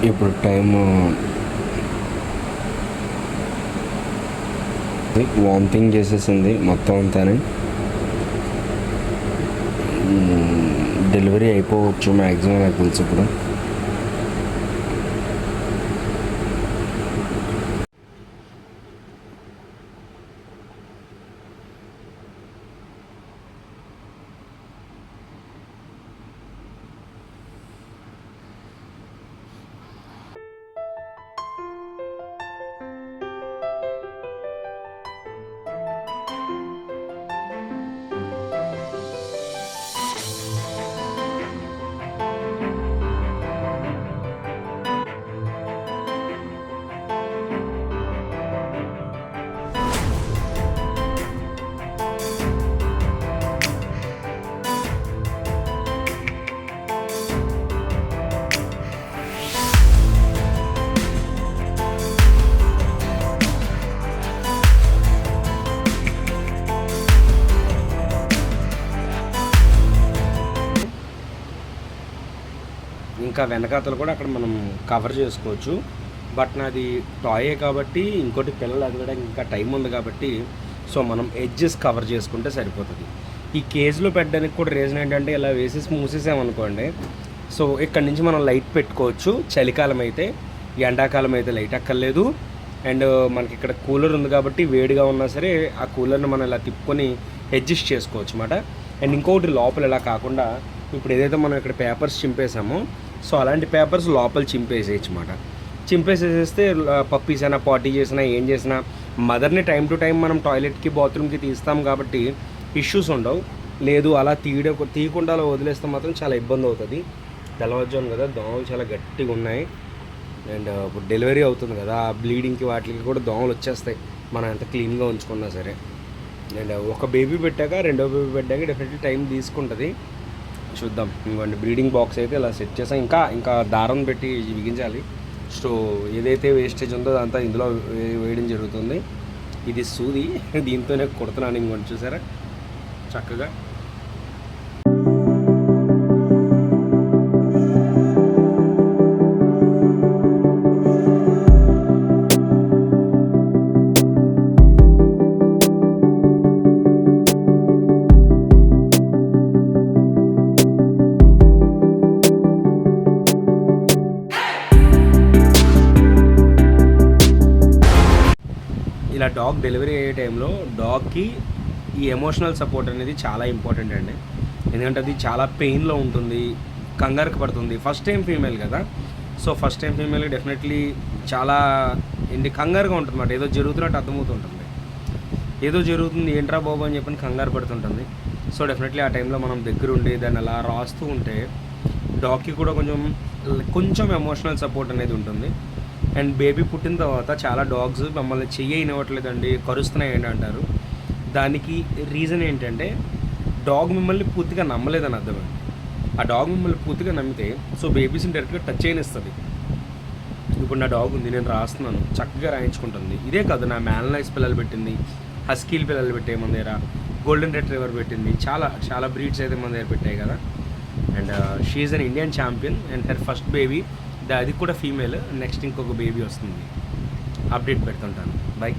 ఇప్పుడు time vomiting చేసేసింది మొత్తం అంతానే. డెలివరీ అయిపోవచ్చు మ్యాక్సిమం నాకు తెలుసు ఇప్పుడు. ఇంకా వెనకాతలు కూడా అక్కడ మనం కవర్ చేసుకోవచ్చు. బట్ నాది టాయే కాబట్టి ఇంకోటి పిల్లలు ఎదగడానికి ఇంకా టైం ఉంది కాబట్టి సో మనం ఎడ్జెస్ కవర్ చేసుకుంటే సరిపోతుంది. ఈ కేజ్లో పెట్టడానికి కూడా రీజన్ ఏంటంటే ఇలా వేసేసి మూసేసామనుకోండి, సో ఇక్కడ నుంచి మనం లైట్ పెట్టుకోవచ్చు. చలికాలం అయితే, ఎండాకాలం అయితే లైట్ అక్కర్లేదు. అండ్ మనకి ఇక్కడ కూలర్ ఉంది కాబట్టి వేడిగా ఉన్నా సరే ఆ కూలర్ని మనం ఇలా తిప్పుకొని అడ్జస్ట్ చేసుకోవచ్చు అన్నమాట. అండ్ ఇంకొకటి లోపల ఇలా కాకుండా ఇప్పుడు ఏదైతే మనం ఇక్కడ పేపర్స్ చింపేసామో సో అలాంటి పేపర్స్ లోపల చింపేసేయచ్చు అన్నమాట. చింపేసేస్తే పప్పీస్ అయినా పార్టీ చేసినా ఏం చేసినా మదర్ని టైం టు టైం మనం టాయిలెట్కి బాత్రూమ్కి తీస్తాం కాబట్టి ఇష్యూస్ ఉండవు. లేదు అలా తీయకుండా అలా వదిలేస్తే మాత్రం చాలా ఇబ్బంది అవుతుంది. తెల్లవారుజాము కదా, దోమలు చాలా గట్టిగా ఉన్నాయి. అండ్ ఇప్పుడు డెలివరీ అవుతుంది కదా, బ్లీడింగ్కి వాటికి కూడా దోమలు వచ్చేస్తాయి మనం ఎంత క్లీన్గా ఉంచుకున్నా సరే. అండ్ ఒక బేబీ పెట్టాక రెండో బేబీ పెట్టాక డెఫినెట్లీ టైం తీసుకుంటుంది. చూద్దాం. ఇంకోండి బ్రీడింగ్ బాక్స్ అయితే ఇలా సెట్ చేసాం. ఇంకా దారం పెట్టి బిగించాలి. సో ఏదైతే వేస్టేజ్ ఉందో అదంతా ఇందులో వేయడం జరుగుతుంది. ఇది సూది, దీంతోనే కుడుతున్నాను. ఇంకోటి చూసారా చక్కగా. ఇలా డాగ్ డెలివరీ అయ్యే టైంలో డాగ్కి ఈ ఎమోషనల్ సపోర్ట్ అనేది చాలా ఇంపార్టెంట్ అండి. ఎందుకంటే అది చాలా పెయిన్లో ఉంటుంది, కంగారుకి పడుతుంది. ఫస్ట్ టైం ఫీమేల్ కదా, so first time female definitely చాలా కంగారుగా ఉంటుంది అన్నమాట. ఏదో జరుగుతున్నట్టు అర్థమవుతుంటుంది. ఏదో జరుగుతుంది ఏంట్రా బాబు అని చెప్పని కంగారు పడుతుంటుంది. సో డెఫినెట్లీ ఆ టైంలో మనం దగ్గరుండి దాన్ని అలా రాస్తూ ఉంటే డాగ్కి కూడా కొంచెం ఎమోషనల్ సపోర్ట్ అనేది ఉంటుంది. అండ్ బేబీ పుట్టిన తర్వాత చాలా డాగ్స్ మమ్మల్ని ఇవ్వట్లేదండి, కరుస్తున్నాయండి అంటారు. దానికి రీజన్ ఏంటంటే డాగ్ మిమ్మల్ని పూర్తిగా నమ్మలేదని అర్థమే. ఆ డాగ్ మిమ్మల్ని పూర్తిగా నమ్మితే సో బేబీస్ని డైరెక్ట్గా టచ్ చేయనిస్తుంది. ఇప్పుడు నా డాగ్ ఉంది, నేను రాస్తున్నాను, చక్కగా రాయించుకుంటుంది. ఇదే కాదు, నా మ్యాల్నైస్ పిల్లలు పెట్టింది, హస్కీల్ పిల్లలు పెట్టే మన దగ్గర, గోల్డెన్ రెట్రీవర్ పెట్టింది, చాలా బ్రీడ్స్ అయితే మన దగ్గర పెట్టాయి కదా. And she is an Indian champion. And her first baby అది కూడా ఫీమేల్. నెక్స్ట్ ఇంకొక బేబీ వస్తుంది, అప్డేట్ పెడుతుంటాను. బై.